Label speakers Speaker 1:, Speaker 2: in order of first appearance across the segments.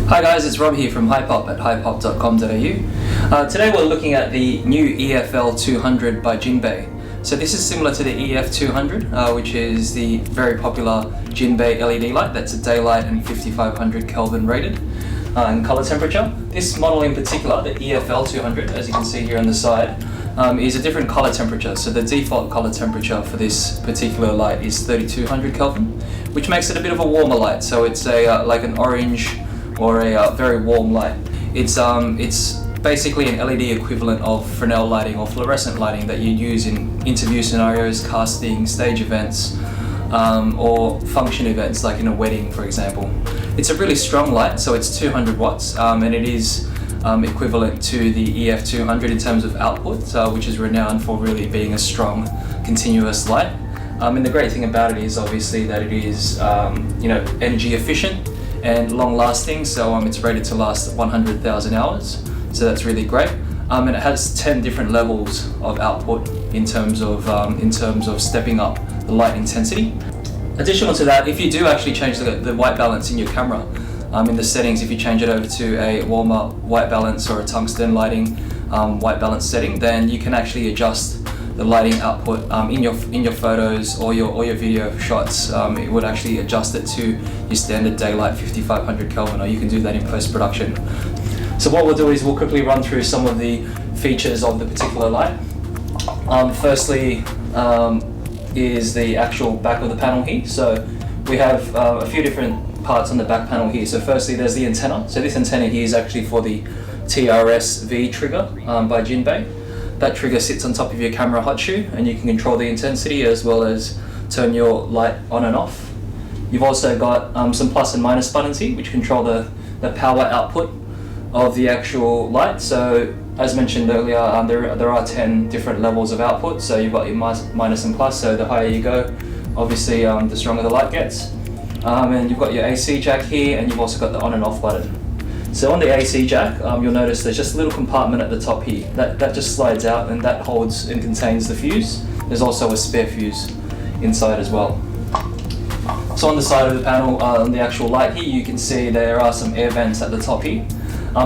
Speaker 1: Hi guys, it's Rob here from Hypop at hypop.com.au. Today we're looking at the new EFL 200 by Jinbei. So this is similar to the EF 200, which is the very popular Jinbei LED light. That's a daylight and 5500 Kelvin rated in color temperature. This model in particular, the EFL 200, as you can see here on the side, is a different color temperature. So the default color temperature for this particular light is 3200 Kelvin, which makes it a bit of a warmer light. So it's a like an orange or a very warm light. It's basically an LED equivalent of Fresnel lighting or fluorescent lighting that you use in interview scenarios, casting, stage events, or function events like in a wedding, for example. It's a really strong light, so it's 200 watts, and it is equivalent to the EF 200 in terms of output, which is renowned for really being a strong, continuous light. And the great thing about it is obviously that it is energy efficient and long lasting, so it's rated to last 100,000 hours, so that's really great. And it has 10 different levels of output in terms of stepping up the light intensity. Additional to that, if you do actually change the white balance in your camera, in the settings, if you change it over to a warmer white balance or a tungsten lighting white balance setting, then you can actually adjust the lighting output in your photos or your video shots. It would actually adjust it to your standard daylight 5500 Kelvin, or you can do that in post-production. So what we'll do is we'll quickly run through some of the features of the particular light. Firstly is the actual back of the panel here. So we have a few different parts on the back panel here. So firstly there's the antenna. So this antenna here is actually for the TRS-V trigger by Jinbei. That trigger sits on top of your camera hot shoe, and you can control the intensity as well as turn your light on and off. You've also got some plus and minus buttons here, which control the power output of the actual light. So as mentioned earlier, there are 10 different levels of output. So you've got your minus and plus, so the higher you go, obviously the stronger the light gets. And you've got your AC jack here, and you've also got the on and off button. So on the AC jack, you'll notice there's just a little compartment at the top here. That just slides out, and that holds and contains the fuse. There's also a spare fuse inside as well. So on the side of the panel, on the actual light here, you can see there are some air vents at the top here.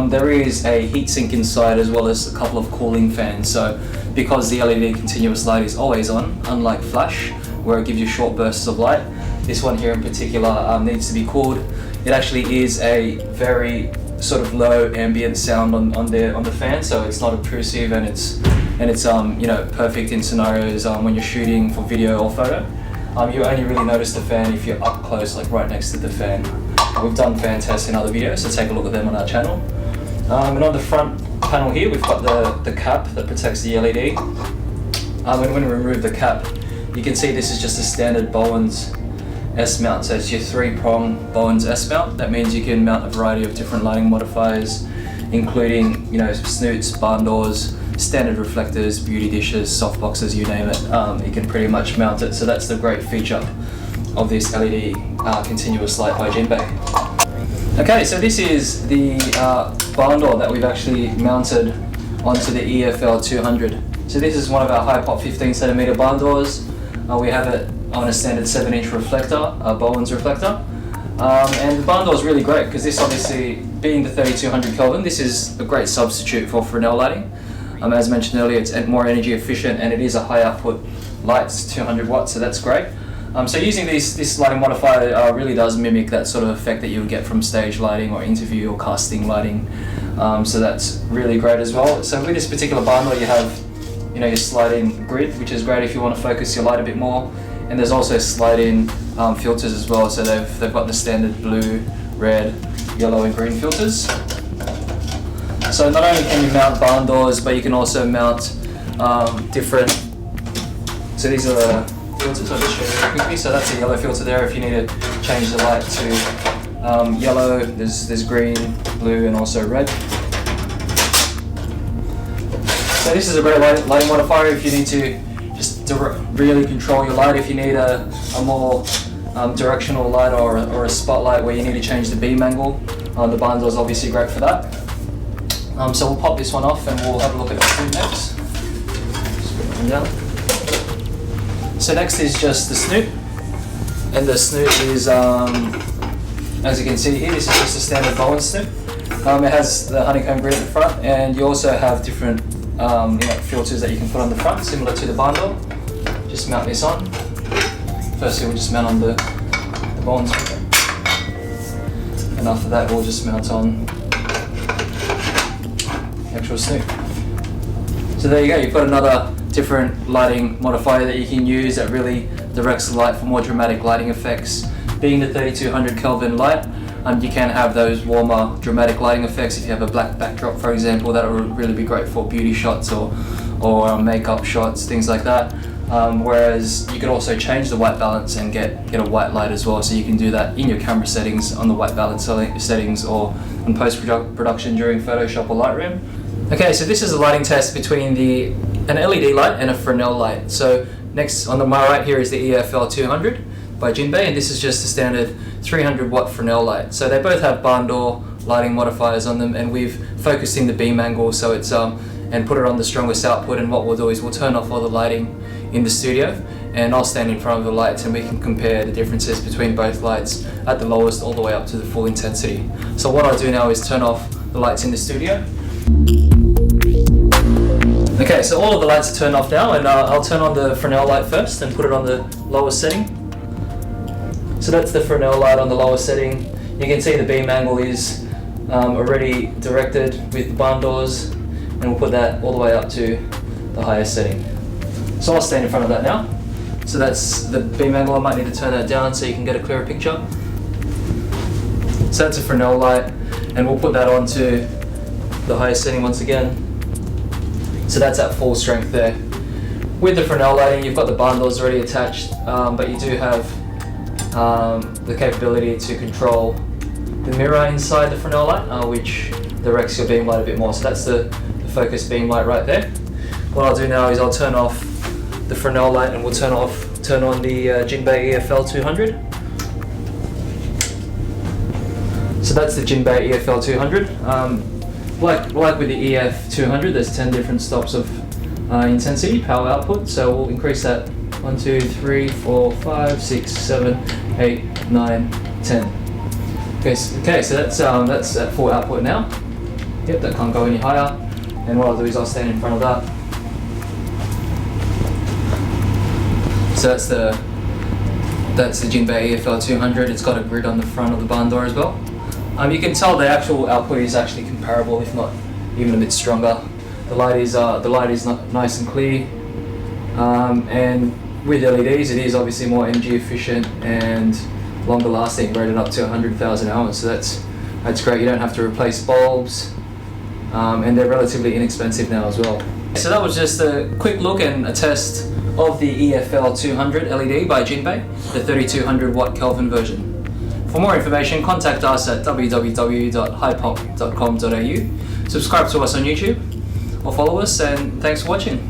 Speaker 1: There is a heatsink inside as well as a couple of cooling fans. So because the LED continuous light is always on, unlike flash, where it gives you short bursts of light, this one here in particular needs to be cooled. It actually is a very sort of low ambient sound on the fan, so it's not obtrusive, and it's perfect in scenarios when you're shooting for video or photo. You only really notice the fan if you're up close, like right next to the fan. We've done fan tests in other videos, so take a look at them on our channel. And on the front panel here, we've got the cap that protects the LED. And when we remove the cap, you can see this is just a standard Bowens S-mount, so it's your 3-prong Bowens S-mount. That means you can mount a variety of different lighting modifiers, including snoots, barn doors, standard reflectors, beauty dishes, softboxes, you name it. You can pretty much mount it. So that's the great feature of this LED continuous light by Jinbei. Okay, so this is the barn door that we've actually mounted onto the EFL 200. So this is one of our Hypop 15cm barn doors. We have it on a standard 7-inch reflector, a Bowens reflector. And the barn door is really great because this, obviously being the 3200 Kelvin, this is a great substitute for Fresnel lighting. As mentioned earlier, it's more energy efficient, and it is a high output light, it's 200 watts, so that's great. So using this lighting modifier really does mimic that sort of effect that you would get from stage lighting or interview or casting lighting. So that's really great as well. So with this particular barn door, you have your slide-in grid, which is great if you want to focus your light a bit more. And there's also slide-in filters as well, so they've got the standard blue, red, yellow and green filters. So not only can you mount barn doors, but you can also mount different, so these are the filters, I'll just show you very quickly. So that's a yellow filter there if you need to change the light to yellow, there's green, blue and also red. So this is a great lighting modifier if you need to just really control your light. If you need a more directional light or a spotlight where you need to change the beam angle, the barn door is obviously great for that. So we'll pop this one off and we'll have a look at the snoot next. Just put it down. So next is just the snoot, and the snoot is As you can see here, this is just a standard Bowen snip. It has the honeycomb grid at the front, and you also have different filters that you can put on the front, similar to the barn door. Just mount this on. Firstly, we'll just mount on the Bowen speaker, and after that, we'll just mount on the actual snoop. So there you go. You've got another different lighting modifier that you can use that really directs the light for more dramatic lighting effects. Being the 3200 Kelvin light, you can have those warmer dramatic lighting effects. If you have a black backdrop, for example, that will really be great for beauty shots or makeup shots, things like that. Whereas you can also change the white balance and get a white light as well, so you can do that in your camera settings on the white balance settings or on post-production during Photoshop or Lightroom. Okay, so this is a lighting test between an LED light and a Fresnel light. So next on my right here is the EFL 200 by Jinbei, and this is just a standard 300 watt Fresnel light. So they both have barn door lighting modifiers on them, and we've focused in the beam angle so it's and put it on the strongest output. And what we'll do is we'll turn off all the lighting in the studio, and I'll stand in front of the lights and we can compare the differences between both lights at the lowest all the way up to the full intensity. So what I'll do now is turn off the lights in the studio. Okay, so all of the lights are turned off now, and I'll turn on the Fresnel light first and put it on the lowest setting. So that's the Fresnel light on the lowest setting. You can see the beam angle is already directed with the barn doors, and we'll put that all the way up to the highest setting. So I'll stand in front of that now. So that's the beam angle. I might need to turn that down so you can get a clearer picture. So that's a Fresnel light, and we'll put that onto the highest setting once again. So that's at full strength there. With the Fresnel lighting, you've got the barn doors already attached, but you do have the capability to control the mirror inside the Fresnel light, which directs your beam light a bit more. So that's the focus beam light right there. What I'll do now is I'll turn off the Fresnel light, and we'll turn on the Jinbei EFL 200. So that's the Jinbei EFL 200. Like with the EF 200, there's 10 different stops of intensity, power output. So we'll increase that 1, 2, 3, 4, 5, 6, 7, 8, 9, 10. Okay, so that's at full output now. Yep, that can't go any higher. And what I'll do is I'll stand in front of that. So that's the Jinbei EFL 200. It's got a grid on the front of the barn door as well. You can tell the actual output is actually comparable, if not even a bit stronger. The light is nice and clear, and with LEDs, it is obviously more energy efficient and longer lasting, rated up to 100,000 hours. So that's great. You don't have to replace bulbs, and they're relatively inexpensive now as well. So that was just a quick look and a test of the EFL 200 LED by Jinbei, the 3200 watt Kelvin version. For more information, contact us at www.hypop.com.au, subscribe to us on YouTube, or follow us, and thanks for watching.